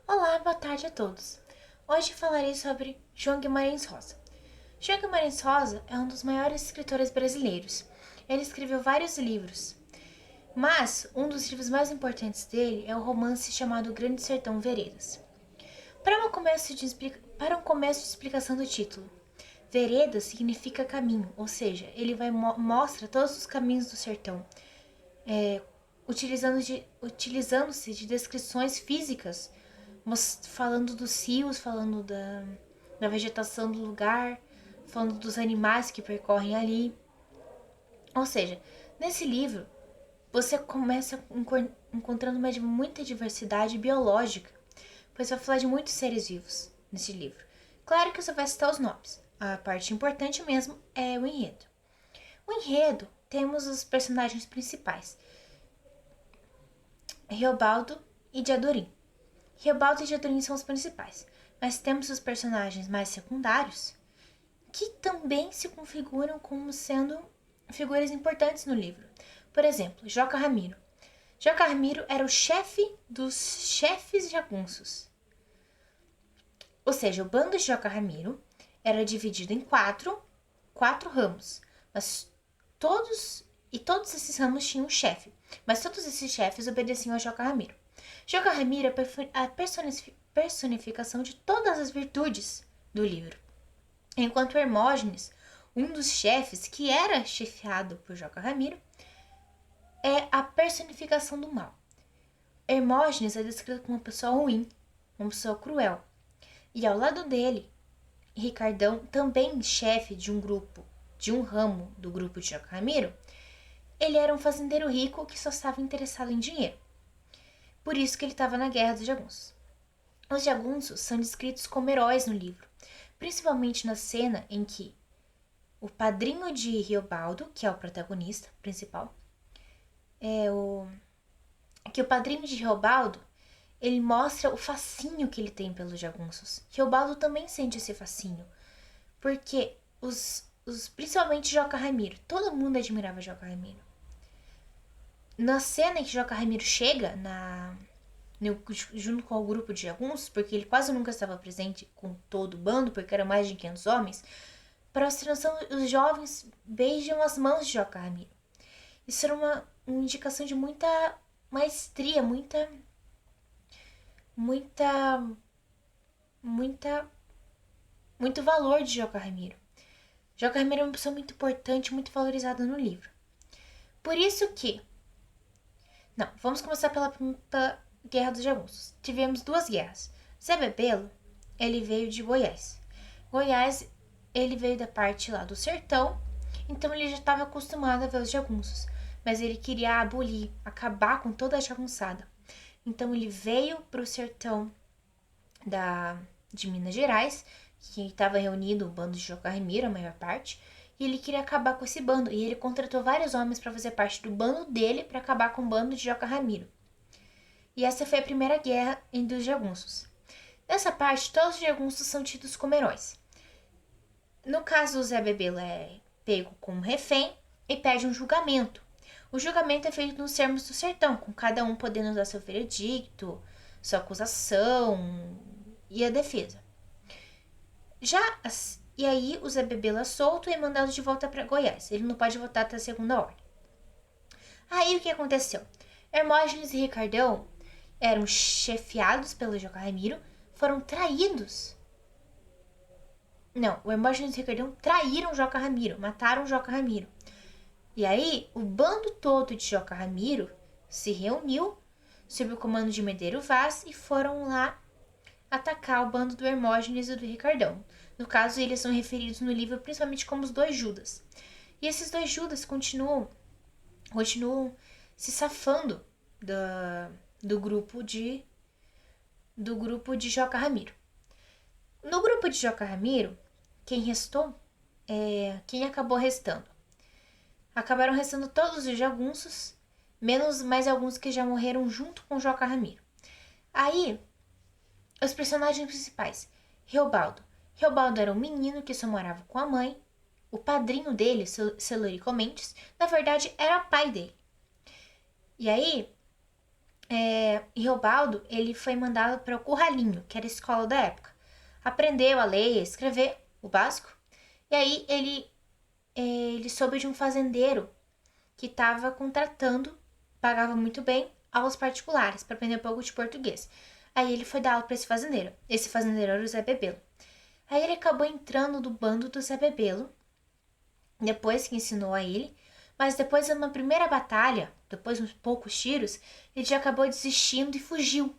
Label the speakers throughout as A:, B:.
A: Olá, boa tarde a todos. Hoje falarei sobre João Guimarães Rosa. João Guimarães Rosa é um dos maiores escritores brasileiros. Ele escreveu vários livros, mas um dos livros mais importantes dele é o romance chamado Grande Sertão Veredas. Para um começo de explicação do título, Veredas significa caminho, ou seja, ele mostra todos os caminhos do sertão, utilizando-se de descrições físicas, falando dos rios, falando da vegetação do lugar, falando dos animais que percorrem ali. Ou seja, nesse livro você começa encontrando muita diversidade biológica, pois vai falar de muitos seres vivos nesse livro. Claro que você vai citar os nomes. A parte importante mesmo é o enredo. O enredo, temos os personagens principais, Reobaldo e Diadorim. Reobaldo e Diadorim são os principais, mas temos os personagens mais secundários que também se configuram como sendo figuras importantes no livro. Por exemplo, Joca Ramiro. Joca Ramiro era o chefe dos chefes jagunços. Ou seja, o bando de Joca Ramiro era dividido em quatro ramos, mas todos esses ramos tinham um chefe, mas todos esses chefes obedeciam a Joca Ramiro. Joca Ramiro é a personificação de todas as virtudes do livro, enquanto Hermógenes, um dos chefes que era chefiado por Joca Ramiro, é a personificação do mal. Hermógenes é descrito como uma pessoa ruim, uma pessoa cruel, e ao lado dele, Ricardão, também chefe de um ramo do grupo de Joca Ramiro, ele era um fazendeiro rico que só estava interessado em dinheiro. Por isso que ele estava na guerra dos jagunços. Os jagunços são descritos como heróis no livro, principalmente na cena em que o padrinho de Riobaldo, que é o protagonista principal, o padrinho de Riobaldo, ele mostra o fascínio que ele tem pelos jagunços. Riobaldo também sente esse fascínio, porque principalmente Joca Ramiro, todo mundo admirava Joca Ramiro. Na cena em que Joca Ramiro chega junto com o grupo de jagunços, porque ele quase nunca estava presente com todo o bando, porque eram mais de 500 homens, para ostentação, os jovens beijam as mãos de Joca Ramiro. Isso era uma indicação de muita maestria, muito valor de Joca Ramiro. Joca Ramiro é uma pessoa muito importante, muito valorizada no livro. Por isso que... Não, vamos começar pela Guerra dos Jagunços. Tivemos duas guerras. Zé Bebelo, ele veio de Goiás. Goiás, ele veio da parte lá do sertão, então ele já estava acostumado a ver os jagunços, mas ele queria abolir, acabar com toda a jagunçada. Então ele veio para o sertão de Minas Gerais, que estava reunido o bando de Joca Ramiro, a maior parte, e ele queria acabar com esse bando, e ele contratou vários homens para fazer parte do bando dele para acabar com o bando de Joca Ramiro. E essa foi a primeira guerra entre os jagunços. Nessa parte, todos os jagunços são tidos como heróis. No caso, o Zé Bebelo é pego como refém e pede um julgamento. O julgamento é feito nos termos do sertão, com cada um podendo dar seu veredicto, sua acusação e a defesa. E aí o Zé Bebelo é solto e é mandado de volta para Goiás. Ele não pode voltar até a segunda ordem. Aí o que aconteceu? Hermógenes e Ricardão eram chefiados pelo Joca Ramiro, foram traídos. Não, o Hermógenes e Ricardão traíram Joca Ramiro, mataram Joca Ramiro. E aí o bando todo de Joca Ramiro se reuniu sob o comando de Medeiro Vaz e foram lá atacar o bando do Hermógenes e do Ricardão. No caso, eles são referidos no livro principalmente como os dois Judas. E esses dois Judas continuam se safando do grupo de Joca Ramiro. No grupo de Joca Ramiro, quem acabou restando? Acabaram restando todos os jagunços, menos mais alguns que já morreram junto com Joca Ramiro. Aí, os personagens principais. Reobaldo. Reobaldo era um menino que só morava com a mãe. O padrinho dele, Celurico Mendes, na verdade era pai dele. E aí, Riobaldo, ele foi mandado para o Curralinho, que era a escola da época. Aprendeu a ler, a escrever, o básico. E aí ele soube de um fazendeiro que estava contratando, pagava muito bem, aulas particulares para aprender um pouco de português. Aí ele foi dar aula para esse fazendeiro. Esse fazendeiro era o Zé Bebelo. Aí ele acabou entrando no bando do Zé Bebelo, depois que ensinou a ele, mas depois de uma primeira batalha, depois de uns poucos tiros, ele já acabou desistindo e fugiu.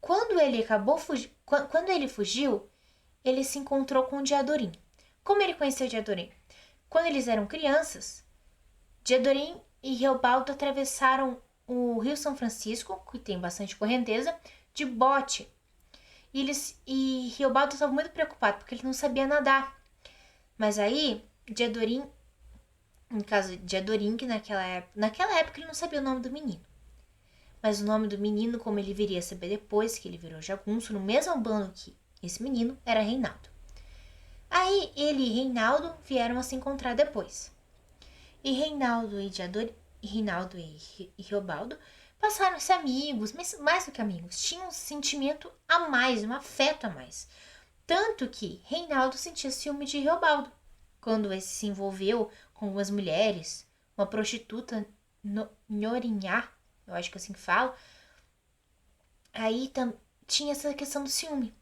A: Quando ele fugiu, ele se encontrou com o Diadorim. Como ele conheceu o Diadorim? Quando eles eram crianças, Diadorim e Riobaldo atravessaram o Rio São Francisco, que tem bastante correnteza, de bote. E Riobaldo estava muito preocupado, porque ele não sabia nadar. Mas aí, Diadorim, no caso de Diadorim, que naquela época ele não sabia o nome do menino. Mas o nome do menino, como ele viria a saber depois, que ele virou jagunço, no mesmo bando que esse menino, era Reinaldo. Aí ele e Reinaldo vieram a se encontrar depois. E Reinaldo e Riobaldo passaram a ser amigos, mas mais do que amigos, tinham um sentimento a mais, um afeto a mais. Tanto que Reinaldo sentia ciúme de Riobaldo, quando esse se envolveu com algumas mulheres, uma prostituta Nhorinhá, eu acho que é assim que fala. Aí tinha essa questão do ciúme.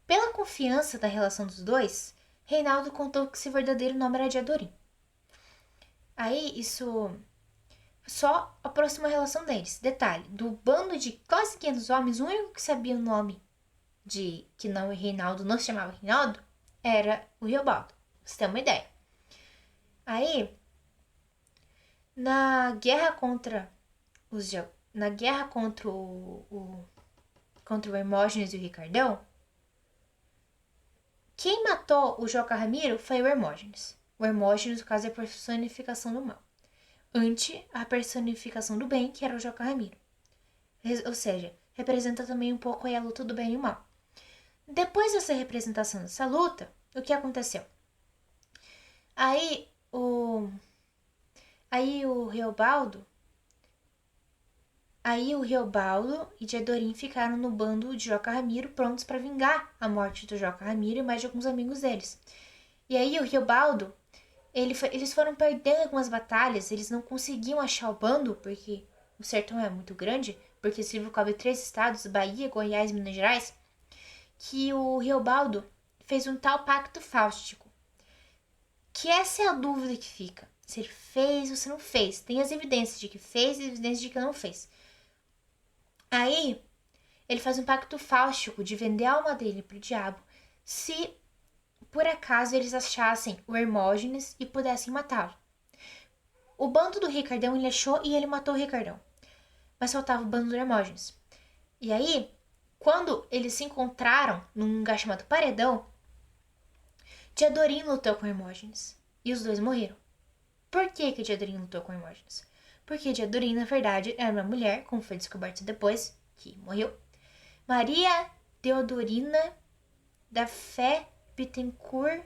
A: Pela confiança da relação dos dois, Reinaldo contou que seu verdadeiro nome era Diadorim. Aí isso só aproxima a relação deles. Detalhe, do bando de quase 500 homens, o único que sabia o nome que não Reinaldo, não se chamava Reinaldo, era o Riobaldo. Você tem uma ideia. Aí, na guerra contra contra o Hermógenes e o Ricardão, quem matou o Joca Ramiro foi o Hermógenes. O Hermógenes, no caso, é a personificação do mal. Ante a personificação do bem, que era o Joca Ramiro. Ou seja, representa também um pouco aí a luta do bem e o mal. Depois dessa representação dessa luta, o que aconteceu? Aí o Riobaldo e Diadorim ficaram no bando de Joca Ramiro, prontos para vingar a morte do Joca Ramiro e mais de alguns amigos deles. E aí o Riobaldo, eles foram perdendo algumas batalhas, eles não conseguiam achar o bando, porque o sertão é muito grande, porque esse livro cobre 3 estados, Bahia, Goiás e Minas Gerais, que o Riobaldo fez um tal pacto fáustico. Que essa é a dúvida que fica. Se ele fez ou se não fez. Tem as evidências de que fez e as evidências de que não fez. Aí, ele faz um pacto fáustico de vender a alma dele pro diabo se, por acaso, eles achassem o Hermógenes e pudessem matá-lo. O bando do Ricardão ele achou e ele matou o Ricardão. Mas faltava o bando do Hermógenes. E aí, quando eles se encontraram num lugar chamado Paredão, Diadorim lutou com Hermógenes. E os dois morreram. Por que Diadorim lutou com Hermógenes? Porque Diadorim, na verdade, era uma mulher, como foi descoberto depois, que morreu. Maria Deodorina da Fé Bittencourt.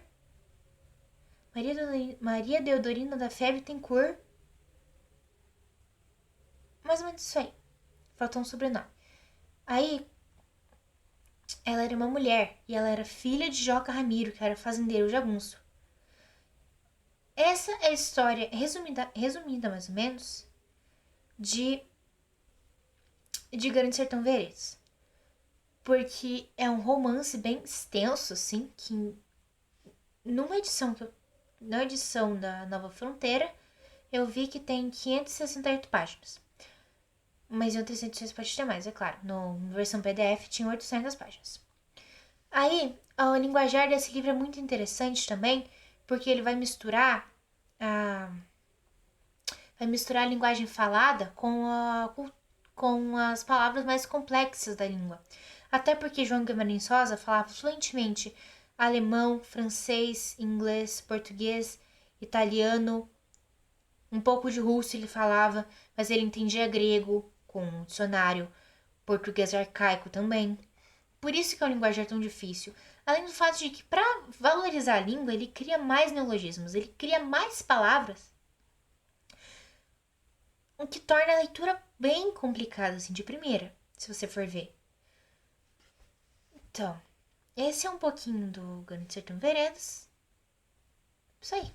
A: Maria Deodorina da Fé Bittencourt. Mais ou menos isso aí. Faltou um sobrenome. Aí, ela era uma mulher e ela era filha de Joca Ramiro, que era fazendeiro jagunço. Essa é a história resumida mais ou menos, de Grande Sertão Veredas. Porque é um romance bem extenso, assim, que na edição da Nova Fronteira, eu vi que tem 568 páginas. Mas em outras edições pode ter mais, é claro. Na versão PDF tinha 800 páginas. Aí, o linguajar desse livro é muito interessante também, porque ele vai misturar a linguagem falada com as palavras mais complexas da língua. Até porque João Guimarães Rosa falava fluentemente alemão, francês, inglês, português, italiano, um pouco de russo ele falava, mas ele entendia grego com um dicionário, português arcaico também. Por isso que é um linguajar tão difícil. Além do fato de que, para valorizar a língua, ele cria mais neologismos, ele cria mais palavras, o que torna a leitura bem complicado, assim, de primeira, se você for ver. Então, esse é um pouquinho do Gone de Sertão Veredas. Isso aí.